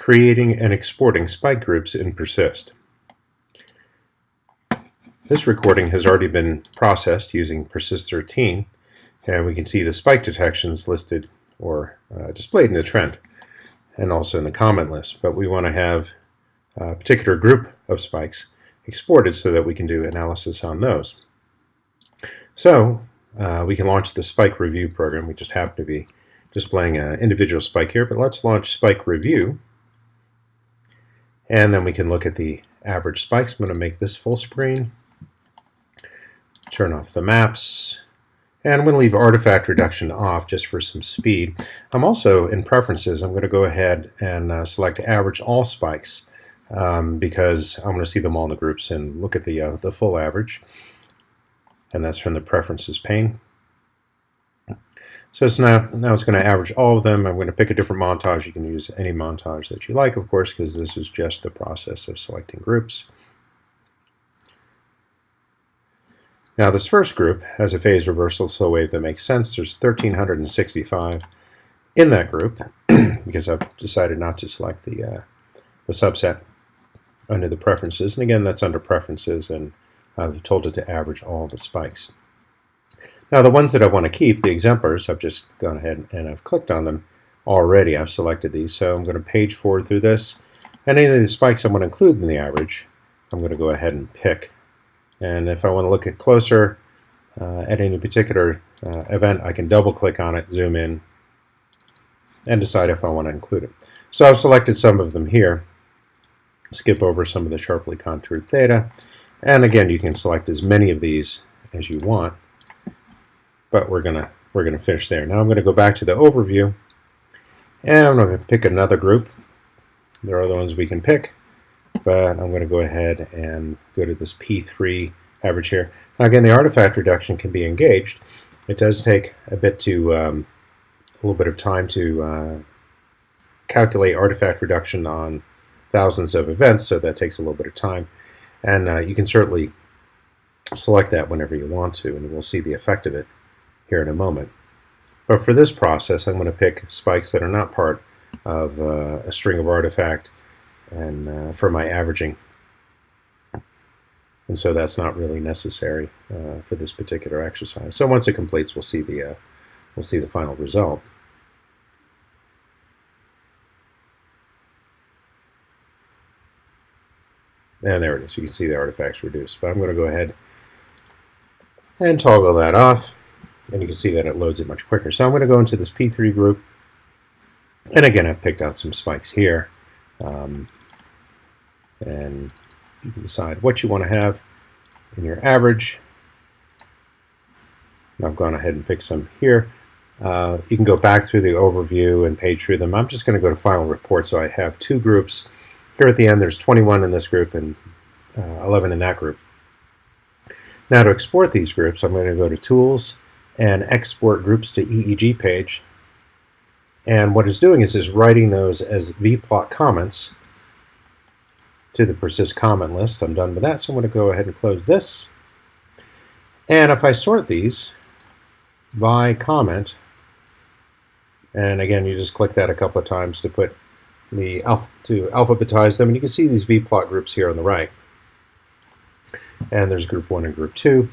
Creating and exporting spike groups in Persist. This recording has already been processed using Persist 13, and we can see the spike detections listed or displayed in the trend and also in the comment list. But we want to have a particular group of spikes exported so that we can do analysis on those. So we can launch the spike review program. We just happen to be displaying an individual spike here, but let's launch spike review. And then we can look at the average spikes. I'm going to make this full screen. Turn off the maps. And I'm going to leave artifact reduction off just for some speed. I'm also in preferences. I'm going to go ahead and select average all spikes because I'm going to see them all in the groups and look at the full average. And that's from the preferences pane. So it's now it's going to average all of them. I'm going to pick a different montage. You can use any montage that you like, of course, because this is just the process of selecting groups. Now this first group has a phase reversal slow wave that makes sense. There's 1,365 in that group because I've decided not to select the subset under the preferences. And again, that's under preferences, and I've told it to average all the spikes. Now the ones that I want to keep, the exemplars, I've just gone ahead and I've clicked on them already. I've selected these, so I'm going to page forward through this. And any of the spikes I want to include in the average, I'm going to go ahead and pick. And if I want to look at closer at any particular event, I can double click on it, zoom in, and decide if I want to include it. So I've selected some of them here. Skip over some of the sharply contoured theta. And again, you can select as many of these as you want. But we're gonna finish there. Now I'm going to go back to the overview, and I'm going to pick another group. There are other ones we can pick, but I'm going to go ahead and go to this P3 average here. Now again, the artifact reduction can be engaged. It does take a little bit of time to calculate artifact reduction on thousands of events, so that takes a little bit of time. And you can certainly select that whenever you want to, and we'll see the effect of it here in a moment. But for this process, I'm going to pick spikes that are not part of a string of artifact and for my averaging. And so that's not really necessary for this particular exercise. So once it completes, we'll see the final result. And there it is. You can see the artifacts reduced. But I'm going to go ahead and toggle that off. And you can see that it loads it much quicker. So I'm going to go into this P3 group. And again, I've picked out some spikes here. And you can decide what you want to have in your average. And I've gone ahead and picked some here. You can go back through the overview and page through them. I'm just going to go to final report. So I have two groups. Here at the end, there's 21 in this group and 11 in that group. Now to export these groups, I'm going to go to Tools and Export Groups to EEG page. And what it's doing is writing those as vplot comments to the persist comment list. I'm done with that, so I'm going to go ahead and close this. And if I sort these by comment, and again, you just click that a couple of times to put to alphabetize them, and you can see these vplot groups here on the right. And there's group 1 and group 2.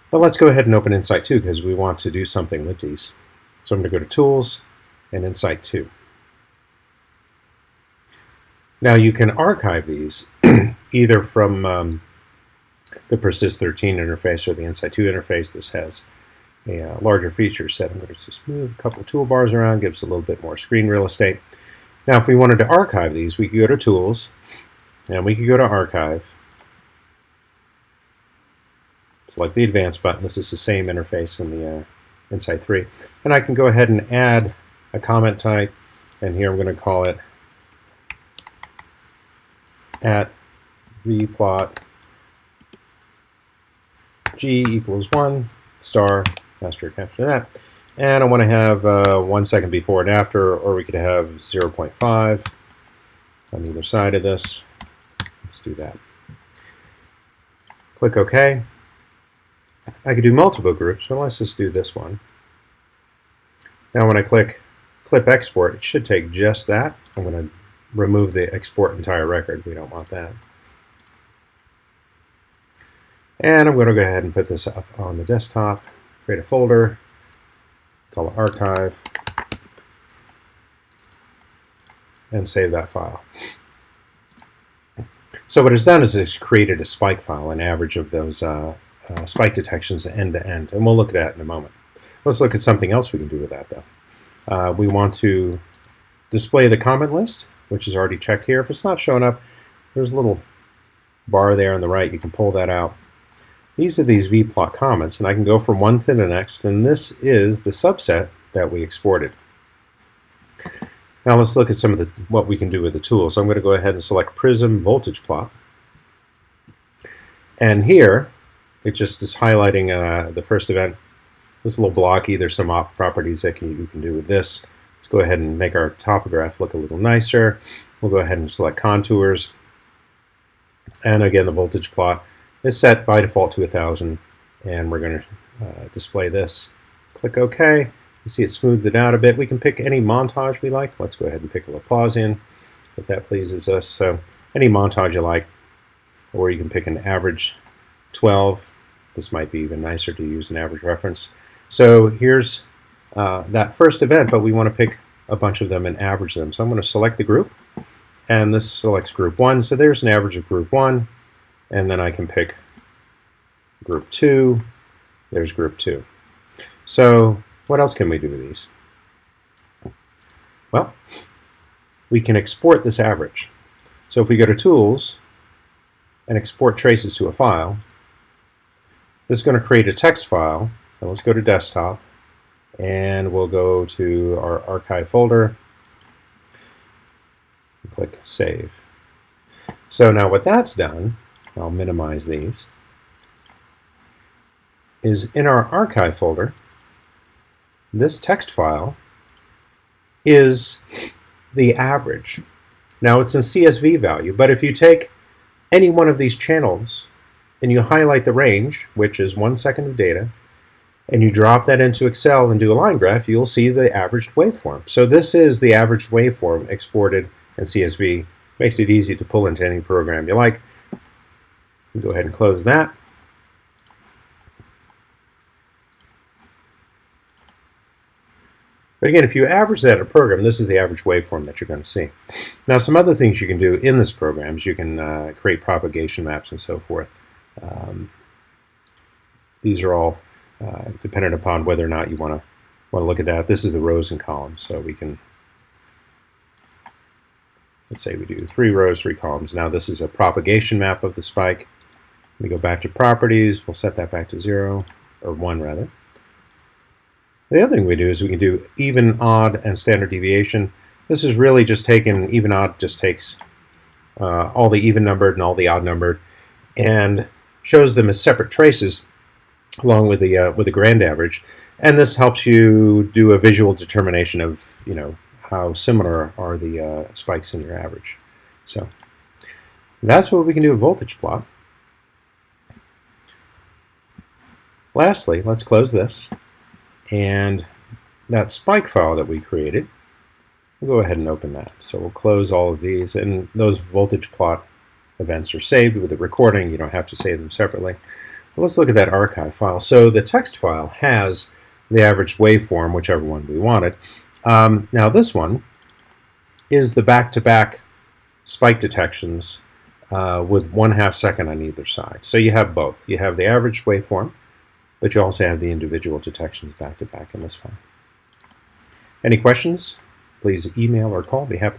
But let's go ahead and open Insight 2 because we want to do something with these. So I'm going to go to Tools and Insight 2. Now you can archive these either from the Persist 13 interface or the Insight 2 interface. This has a larger feature set. I'm going to just move a couple of toolbars around, gives a little bit more screen real estate. Now if we wanted to archive these, we could go to Tools and we could go to Archive. Select the Advanced button. This is the same interface in the Insight 3. And I can go ahead and add a comment type, and here I'm going to call it at vplot g equals 1 star asterisk after that. And I want to have 1 second before and after, or we could have 0.5 on either side of this. Let's do that. Click OK. I could do multiple groups, so let's just do this one. Now when I click Clip Export, it should take just that. I'm going to remove the export entire record. We don't want that. And I'm going to go ahead and put this up on the desktop, create a folder, call it archive, and save that file. So what it's done is it's created a spike file, an average of those spike detections end to end, and we'll look at that in a moment. Let's look at something else we can do with that, though. We want to display the comment list, which is already checked here. If it's not showing up, there's a little bar there on the right. You can pull that out. These are these vplot comments, and I can go from one to the next, and this is the subset that we exported. Now let's look at some of what we can do with the tools. So I'm going to go ahead and select Prism Voltage Plot. And here, it just is highlighting the first event. This is a little blocky. There's some properties that you can do with this. Let's go ahead and make our topograph look a little nicer. We'll go ahead and select Contours. And again, the voltage plot is set by default to 1000. And we're going to display this. Click OK. You see it smoothed it out a bit. We can pick any montage we like. Let's go ahead and pick a Laplacian if that pleases us. So any montage you like, or you can pick an average 12. This might be even nicer to use an average reference. So here's that first event, but we want to pick a bunch of them and average them. So I'm going to select the group, and this selects group 1. So there's an average of group 1, and then I can pick group 2. There's group 2. So what else can we do with these? Well, we can export this average. So if we go to Tools and Export Traces to a file, this is going to create a text file. And let's go to Desktop, and we'll go to our archive folder and click Save. So now what that's done, I'll minimize these, is in our archive folder, this text file is the average. Now it's in CSV value, but if you take any one of these channels and you highlight the range, which is 1 second of data, and you drop that into Excel and do a line graph, you'll see the averaged waveform. So this is the averaged waveform exported in CSV. Makes it easy to pull into any program you like. Go ahead and close that. But again, if you average that in a program, this is the average waveform that you're going to see. Now, some other things you can do in this program is you can create propagation maps and so forth. These are all dependent upon whether or not you want to look at that. This is the rows and columns, so we can, let's say we do 3 rows, 3 columns. Now this is a propagation map of the spike. We go back to properties. We'll set that back to 0, or 1 rather. The other thing we do is we can do even, odd, and standard deviation. This is really just taken, even, odd just takes all the even numbered and all the odd numbered and shows them as separate traces along with the grand average. And this helps you do a visual determination of, how similar are the spikes in your average. So that's what we can do with voltage plot. Lastly, let's close this. And that spike file that we created, we'll go ahead and open that. So we'll close all of these, and those voltage plot events are saved with the recording. You don't have to save them separately. But let's look at that archive file. So the text file has the average waveform, whichever one we wanted. Now this one is the back-to-back spike detections with 1/2 second on either side. So you have both. You have the average waveform, but you also have the individual detections back-to-back in this file. Any questions? Please email or call. Be happy